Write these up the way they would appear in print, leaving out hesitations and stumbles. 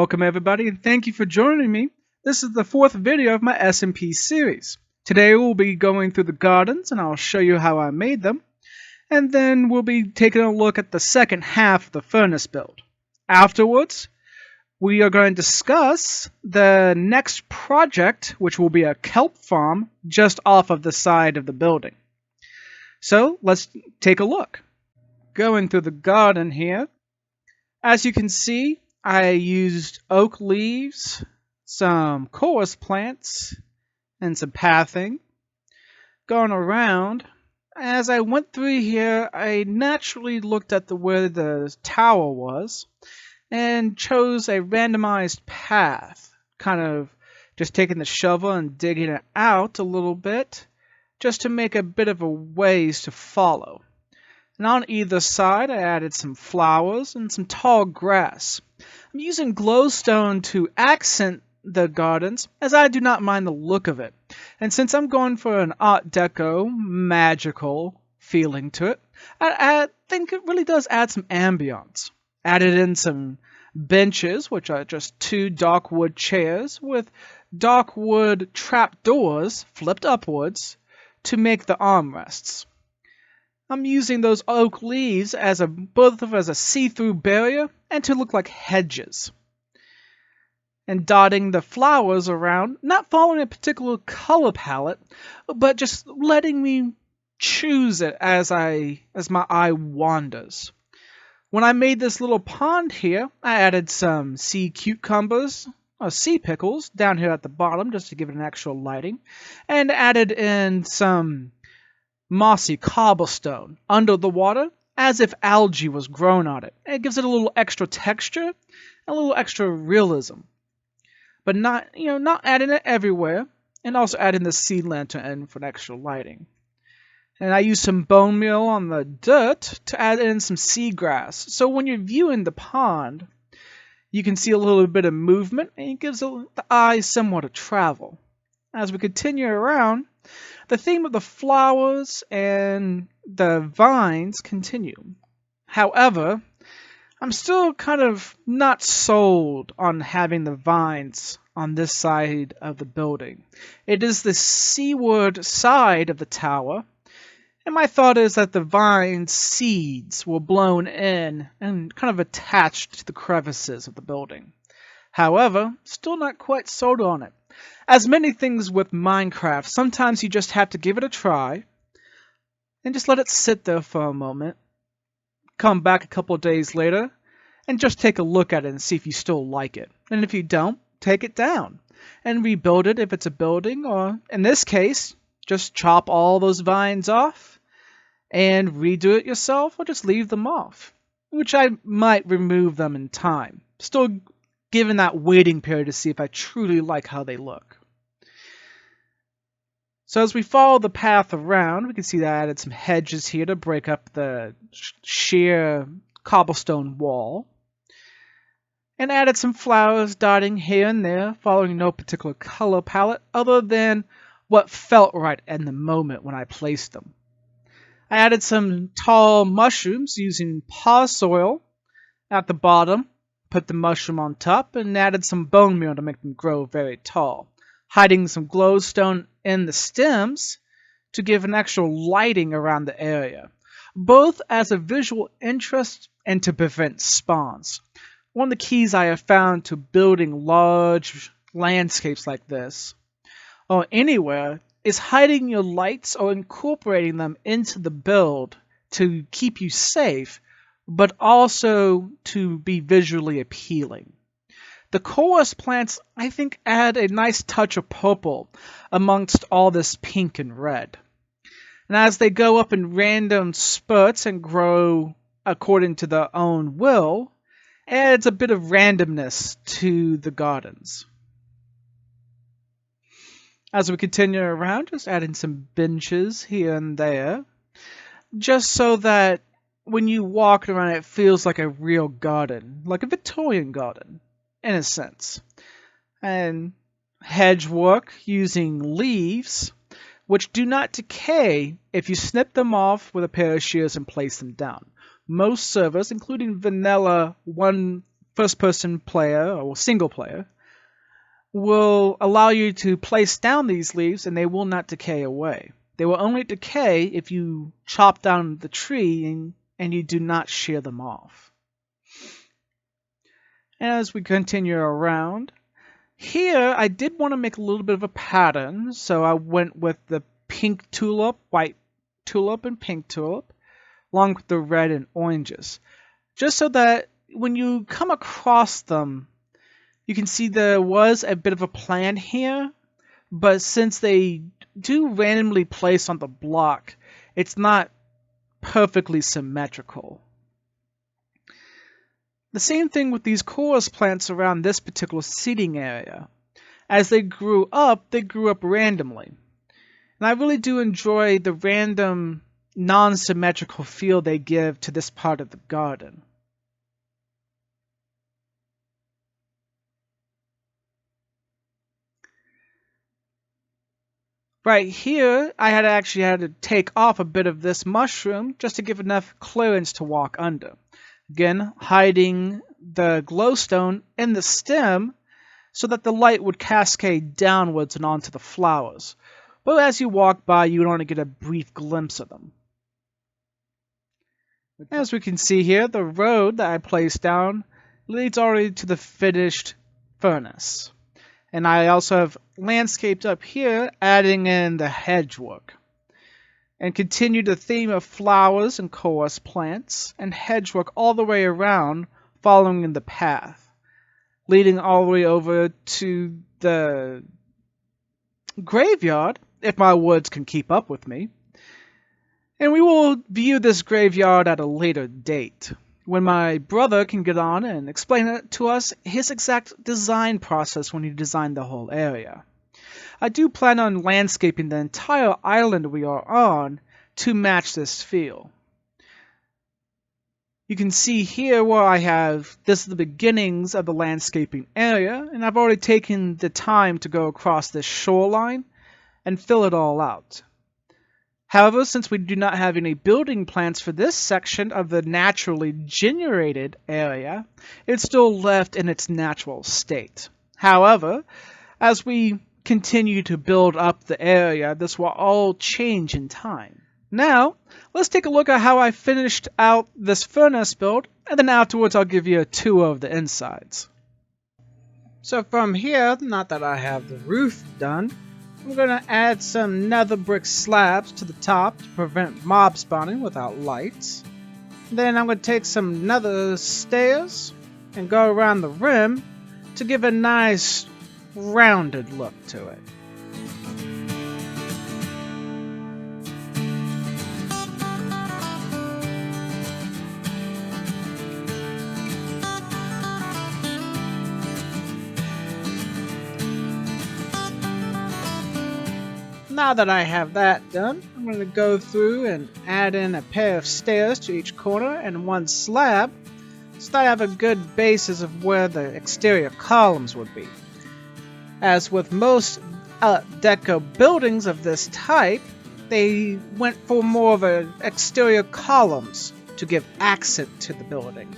Welcome everybody and thank you for joining me. This is the fourth video of my SMP series. Today we'll be going through the gardens and I'll show you how I made them. And then we'll be taking a look at the second half of the furnace build. Afterwards, we are going to discuss the next project, which will be a kelp farm just off of the side of the building. So let's take a look. Going through the garden here, as you can see, I used oak leaves, some chorus plants, and some pathing. Going around, as I went through here, I naturally looked at where the tower was and chose a randomized path, kind of just taking the shovel and digging it out a little bit, just to make a bit of a ways to follow. And on either side, I added some flowers and some tall grass. I'm using glowstone to accent the gardens, as I do not mind the look of it. And since I'm going for an Art Deco, magical feeling to it, I think it really does add some ambiance. Added in some benches, which are just two dark wood chairs with dark wood trapdoors flipped upwards to make the armrests. I'm using those oak leaves as both as a see-through barrier and to look like hedges. And dotting the flowers around, not following a particular color palette, but just letting me choose it as my eye wanders. When I made this little pond here, I added some sea cucumbers, or sea pickles, down here at the bottom just to give it an extra lighting, and added in some mossy cobblestone under the water as if algae was grown on it. It gives it a little extra texture, a little extra realism. But not adding it everywhere, and also adding the sea lantern in for an extra lighting. And I used some bone meal on the dirt to add in some seagrass. So when you're viewing the pond, you can see a little bit of movement, and it gives the eye somewhat to travel. As we continue around, the theme of the flowers and the vines continue. However, I'm still kind of not sold on having the vines on this side of the building. It is the seaward side of the tower, and my thought is that the vine seeds were blown in and kind of attached to the crevices of the building. However, still not quite sold on it. As many things with Minecraft, sometimes you just have to give it a try and just let it sit there for a moment. Come back a couple of days later and just take a look at it and see if you still like it. And if you don't, take it down and rebuild it if it's a building, or in this case, just chop all those vines off and redo it yourself, or just leave them off, which I might remove them in time. Still given that waiting period to see if I truly like how they look. So as we follow the path around, we can see that I added some hedges here to break up the sheer cobblestone wall. And added some flowers dotting here and there, following no particular color palette other than what felt right in the moment when I placed them. I added some tall mushrooms using paw soil at the bottom, put the mushroom on top, and added some bone meal to make them grow very tall, hiding some glowstone in the stems to give an extra lighting around the area, both as a visual interest and to prevent spawns. One of the keys I have found to building large landscapes like this, or anywhere, is hiding your lights or incorporating them into the build to keep you safe, but also to be visually appealing. The chorus plants, I think, add a nice touch of purple amongst all this pink and red. And as they go up in random spurts and grow according to their own will, adds a bit of randomness to the gardens. As we continue around, just adding some benches here and there, just so that when you walk around it feels like a real garden, like a Victorian garden, in a sense. And hedge work using leaves, which do not decay if you snip them off with a pair of shears and place them down. Most servers, including vanilla first-person player or single player will allow you to place down these leaves and they will not decay away. They will only decay if you chop down the tree and you do not shear them off. As we continue around, here I did want to make a little bit of a pattern, so I went with the pink tulip, white tulip, and pink tulip, along with the red and oranges, just so that when you come across them, you can see there was a bit of a plan here, but since they do randomly place on the block, it's not perfectly symmetrical. The same thing with these chorus plants around this particular seating area. As they grew up randomly. And I really do enjoy the random, non-symmetrical feel they give to this part of the garden. Right here, I actually had to take off a bit of this mushroom just to give enough clearance to walk under. Again, hiding the glowstone in the stem so that the light would cascade downwards and onto the flowers. But as you walk by, you would only get a brief glimpse of them. As we can see here, the road that I placed down leads already to the finished furnace. And I also have landscaped up here, adding in the hedgework. And continue the theme of flowers and chorus plants and hedgework all the way around, following in the path, leading all the way over to the graveyard, if my woods can keep up with me. And we will view this graveyard at a later date, when my brother can get on and explain it to us his exact design process when he designed the whole area. I do plan on landscaping the entire island we are on to match this feel. You can see here where I have, this is the beginnings of the landscaping area, and I've already taken the time to go across this shoreline and fill it all out. However, since we do not have any building plans for this section of the naturally generated area, it's still left in its natural state. However, as we continue to build up the area, this will all change in time. Now, let's take a look at how I finished out this furnace build, and then afterwards I'll give you a tour of the insides. So from here, not that I have the roof done, I'm going to add some nether brick slabs to the top to prevent mob spawning without lights. Then I'm going to take some nether stairs and go around the rim to give a nice rounded look to it. Now that I have that done, I'm going to go through and add in a pair of stairs to each corner and one slab so that I have a good basis of where the exterior columns would be. As with most Deco buildings of this type, they went for more of an exterior columns to give accent to the building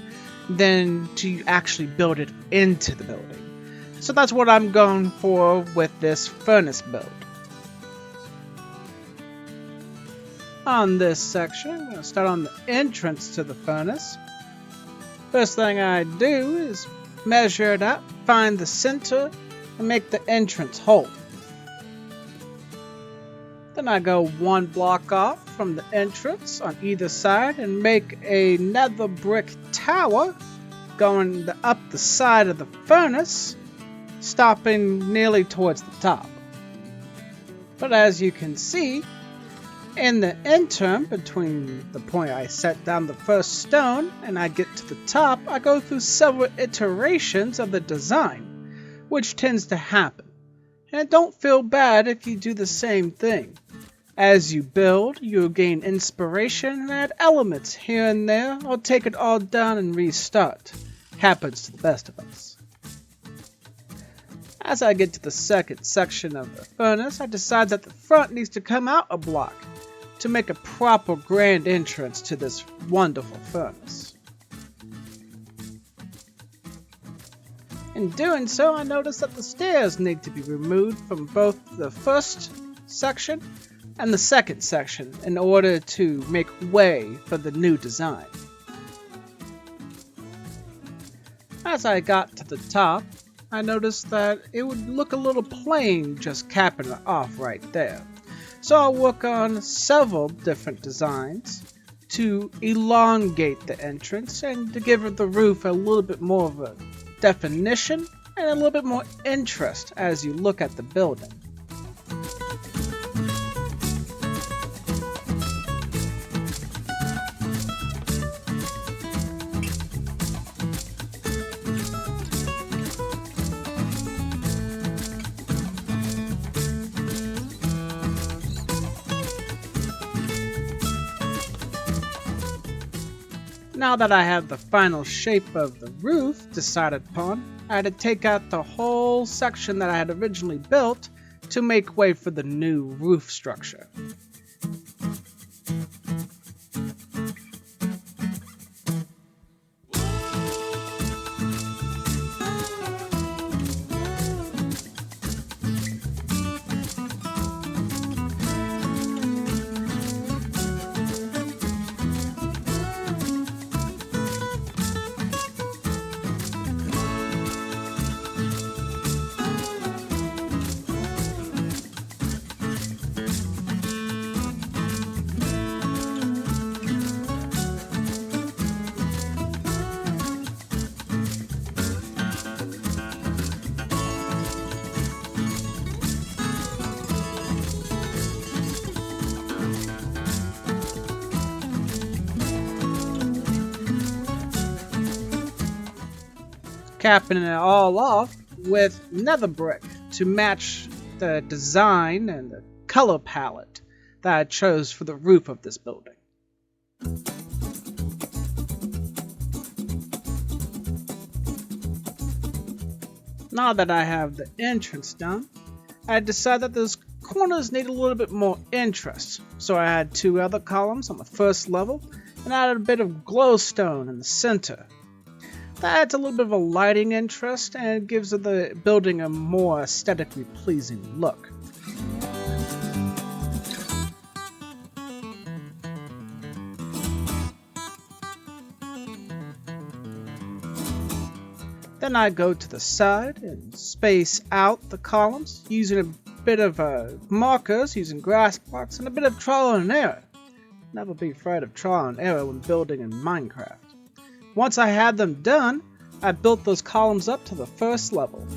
than to actually build it into the building. So that's what I'm going for with this furnace build. On this section, I'm going to start on the entrance to the furnace. First thing I do is measure it out, find the center, and make the entrance hole. Then I go one block off from the entrance on either side and make a nether brick tower going up the side of the furnace, stopping nearly towards the top. But as you can see, in the interim between the point I set down the first stone and I get to the top, I go through several iterations of the design, which tends to happen. And don't feel bad if you do the same thing. As you build, you'll gain inspiration and add elements here and there, or take it all down and restart. Happens to the best of us. As I get to the second section of the furnace, I decide that the front needs to come out a block to make a proper grand entrance to this wonderful furnace. In doing so, I noticed that the stairs need to be removed from both the first section and the second section in order to make way for the new design. As I got to the top, I noticed that it would look a little plain just capping it off right there. So I'll work on several different designs to elongate the entrance and to give the roof a little bit more of a definition and a little bit more interest as you look at the building. Now that I have the final shape of the roof decided upon, I had to take out the whole section that I had originally built to make way for the new roof structure. Capping it all off with nether brick to match the design and the color palette that I chose for the roof of this building. Now that I have the entrance done, I decided that those corners need a little bit more interest, so I had two other columns on the first level and added a bit of glowstone in the center. That adds a little bit of a lighting interest and gives the building a more aesthetically pleasing look. Then I go to the side and space out the columns using a bit of markers, using grass blocks, and a bit of trial and error. Never be afraid of trial and error when building in Minecraft. Once I had them done, I built those columns up to the first level.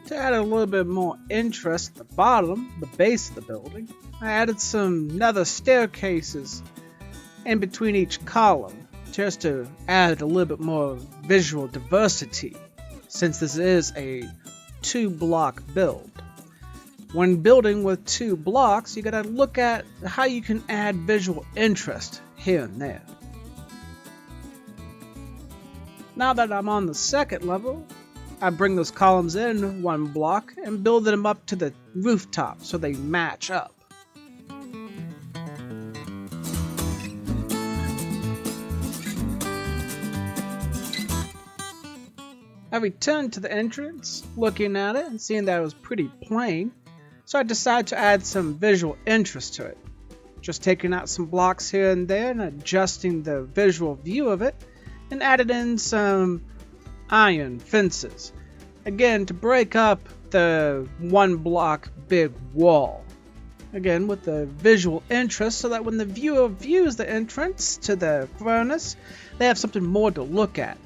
To add a little bit more interest at the bottom, the base of the building, I added some nether staircases in between each column, just to add a little bit more visual diversity, since this is a 2-block build. When building with 2 blocks, you gotta look at how you can add visual interest here and there. Now that I'm on the second level, I bring those columns in 1 block and build them up to the rooftop so they match up. I returned to the entrance, looking at it and seeing that it was pretty plain, so I decided to add some visual interest to it. Just taking out some blocks here and there and adjusting the visual view of it, and added in some iron fences, again to break up the 1 block big wall. Again with the visual interest so that when the viewer views the entrance to the furnace, they have something more to look at.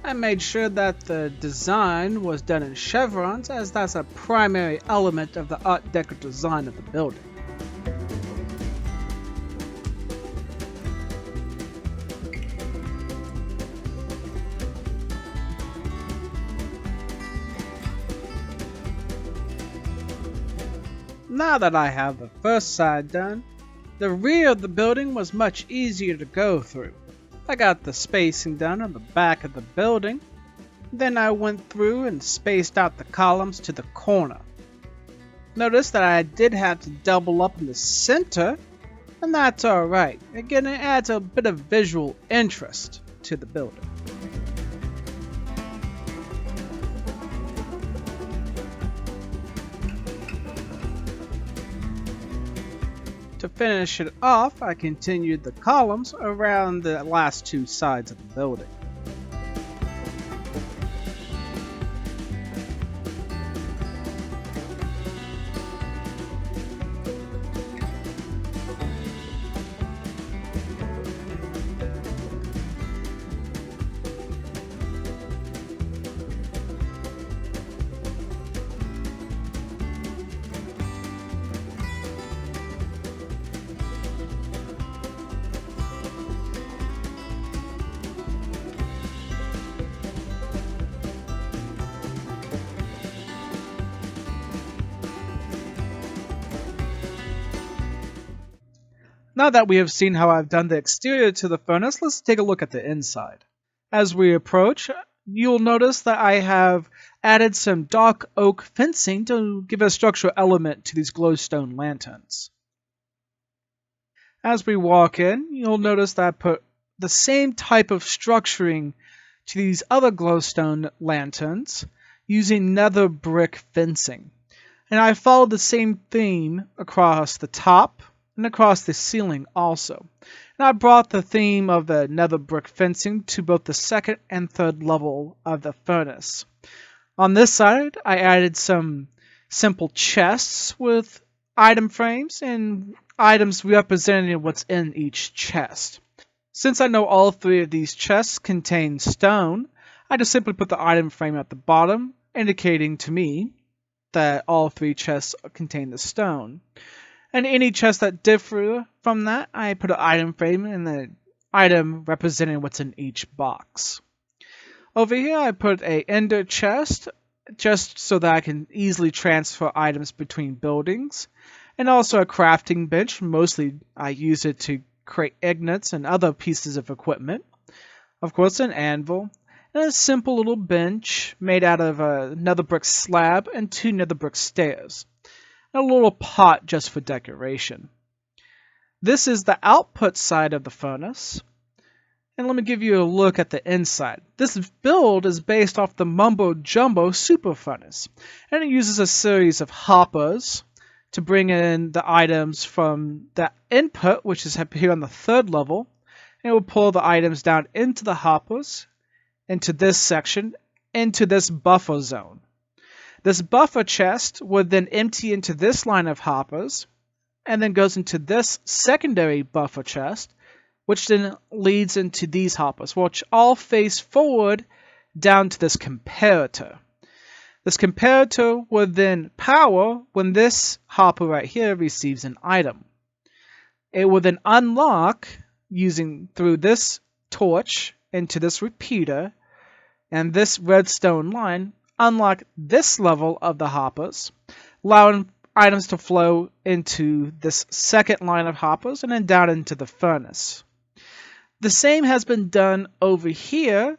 I made sure that the design was done in chevrons, as that's a primary element of the Art Deco design of the building. Now that I have the first side done, the rear of the building was much easier to go through. I got the spacing done on the back of the building. Then I went through and spaced out the columns to the corner. Notice that I did have to double up in the center, and that's alright. Again, it adds a bit of visual interest to the building. To finish it off, I continued the columns around the last two sides of the building. Now that we have seen how I've done the exterior to the furnace, let's take a look at the inside. As we approach, you'll notice that I have added some dark oak fencing to give a structural element to these glowstone lanterns. As we walk in, you'll notice that I put the same type of structuring to these other glowstone lanterns using nether brick fencing. And I followed the same theme across the top and across the ceiling also. And I brought the theme of the nether brick fencing to both the second and third level of the furnace. On this side, I added some simple chests with item frames and items representing what's in each chest. Since I know all three of these chests contain stone, I just simply put the item frame at the bottom, indicating to me that all three chests contain the stone. And any chest that differ from that, I put an item frame and the item representing what's in each box. Over here, I put an ender chest, just so that I can easily transfer items between buildings. And also a crafting bench, mostly I use it to create ingots and other pieces of equipment. Of course, an anvil, and a simple little bench made out of a nether brick slab and two nether brick stairs. A little pot just for decoration. This is the output side of the furnace. And let me give you a look at the inside. This build is based off the Mumbo Jumbo Super Furnace. And it uses a series of hoppers to bring in the items from the input, which is up here on the third level. And it will pull the items down into the hoppers, into this section, into this buffer zone. This buffer chest would then empty into this line of hoppers, and then goes into this secondary buffer chest, which then leads into these hoppers, which all face forward down to this comparator. This comparator would then power when this hopper right here receives an item. It will then unlock using through this torch into this repeater, and this redstone line unlock this level of the hoppers, allowing items to flow into this second line of hoppers and then down into the furnace. The same has been done over here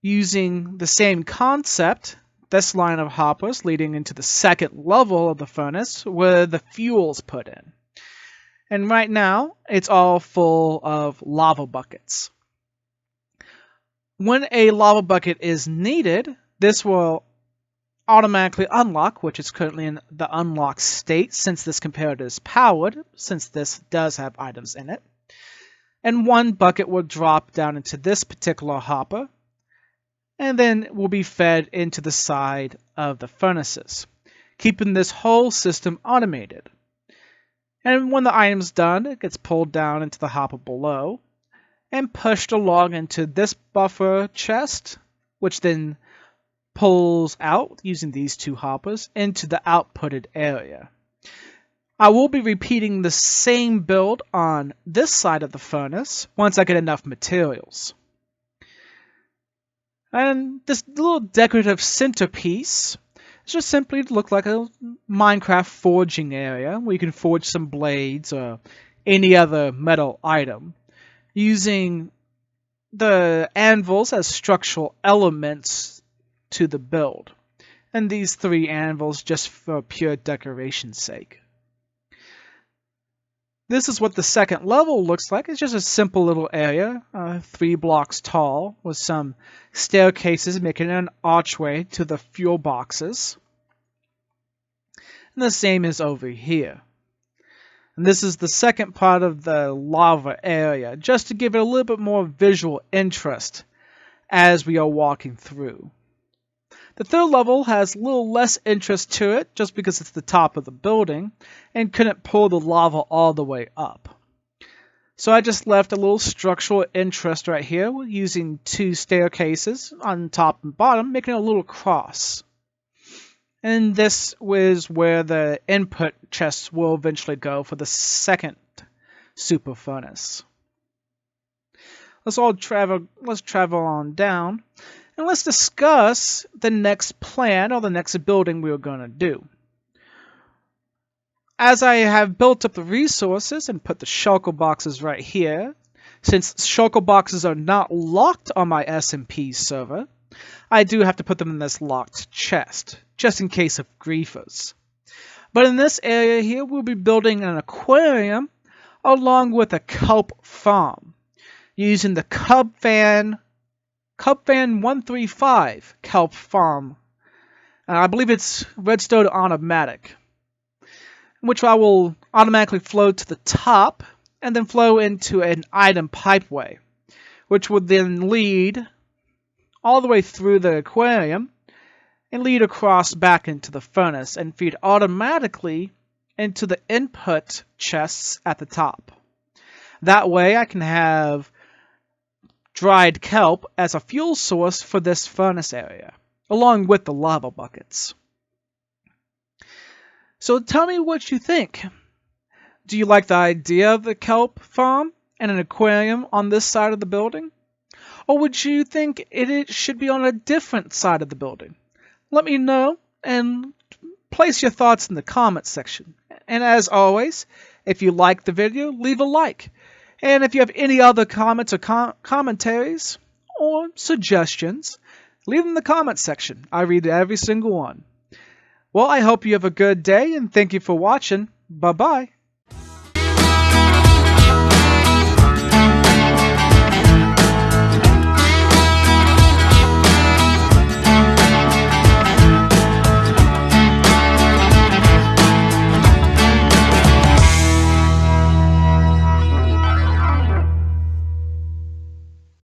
using the same concept, this line of hoppers leading into the second level of the furnace where the fuel's put in. And right now, it's all full of lava buckets. When a lava bucket is needed, this will automatically unlock, which is currently in the unlock state since this comparator is powered, since this does have items in it. And one bucket will drop down into this particular hopper, and then will be fed into the side of the furnaces, keeping this whole system automated. And when the item's done, it gets pulled down into the hopper below, and pushed along into this buffer chest, which then pulls out, using these two hoppers, into the outputted area. I will be repeating the same build on this side of the furnace once I get enough materials. And this little decorative centerpiece is just simply to look like a Minecraft forging area where you can forge some blades or any other metal item. using the anvils as structural elements to the build. And these 3 anvils just for pure decoration's sake. This is what the second level looks like. It's just a simple little area, 3 blocks tall, with some staircases making an archway to the fuel boxes. And the same is over here. And this is the second part of the lava area, just to give it a little bit more visual interest as we are walking through. The third level has a little less interest to it, just because it's the top of the building, and couldn't pull the lava all the way up. So I just left a little structural interest right here, using 2 staircases on top and bottom, making a little cross. And this is where the input chests will eventually go for the second super furnace. Let's travel on down. And let's discuss the next plan or the next building we're going to do. As I have built up the resources and put the shulker boxes right here, since shulker boxes are not locked on my SMP server, I do have to put them in this locked chest, just in case of griefers. But in this area here, we'll be building an aquarium along with a kelp farm, using the Cubfan 135 kelp farm. I believe it's redstone automatic, which I will automatically flow to the top and then flow into an item pipeway, which would then lead all the way through the aquarium and lead across back into the furnace and feed automatically into the input chests at the top. That way I can have dried kelp as a fuel source for this furnace area, along with the lava buckets. So tell me what you think. Do you like the idea of the kelp farm and an aquarium on this side of the building? Or would you think it should be on a different side of the building? Let me know and place your thoughts in the comments section. And as always, if you like the video, leave a like. And if you have any other comments or commentaries or suggestions, leave them in the comments section. I read every single one. Well, I hope you have a good day and thank you for watching. Bye-bye.